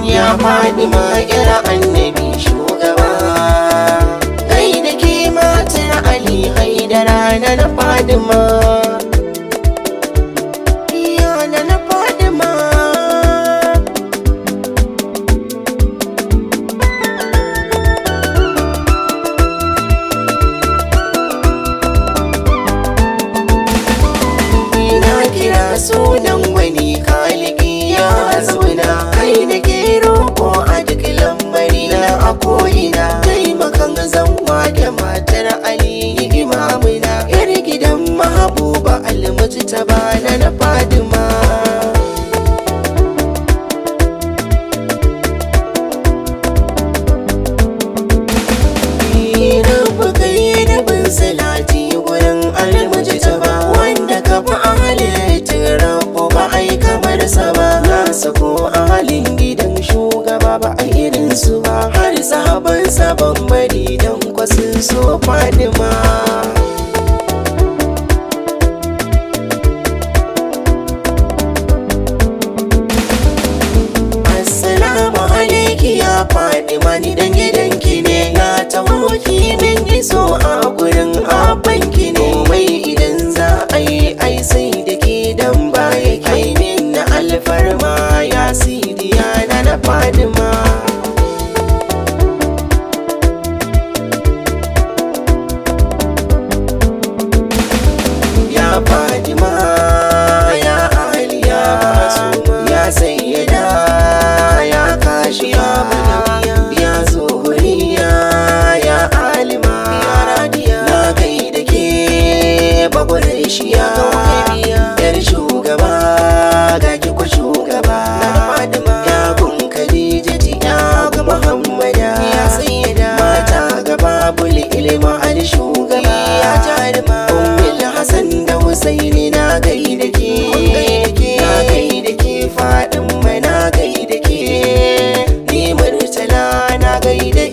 Ya Fatima ƴar annabi shugaba, kai da ke matar Ali Haidara na Fatima. Sunan wani kaliki ya zauna, kai da ke roƙo a duk lamari na a ko'ina. Taimakan zanwa da matar Ali imamuna, yar gidan Mahabuba Almujtaba na Fatima. Rabu kai da bin salati wurin Almujtaba, wanda ka fi rabu ba ai kamar sa ba. Na sako a halin gidan shugaba ba a irin su ba, har sahaban sabon bari dan kwasin so Fatima. Assalamu alaiki ya Fatima, ni dan gidanki ne, na taho ki min iso a gurin abanki ne. Komai idan za a yi ai sai da ke dan baya kai min na alfarma ya sidiya na Fatima. Ya Fatima ya Aliya ya sayyada ya kashiya ya zuhuriya ya alima ya radiya, na kai da ke bagwarishiya yar shugaba ga ki kwa shugaba. Ya kun Khadijati ya ga Muhammada ya sayyada, mata gaba buli ilma al shugaba ya jarima. Ummul Hasan da Husaini na gaida ke, na gaida ke Fatima na gaida ke, ni Murtala na gaida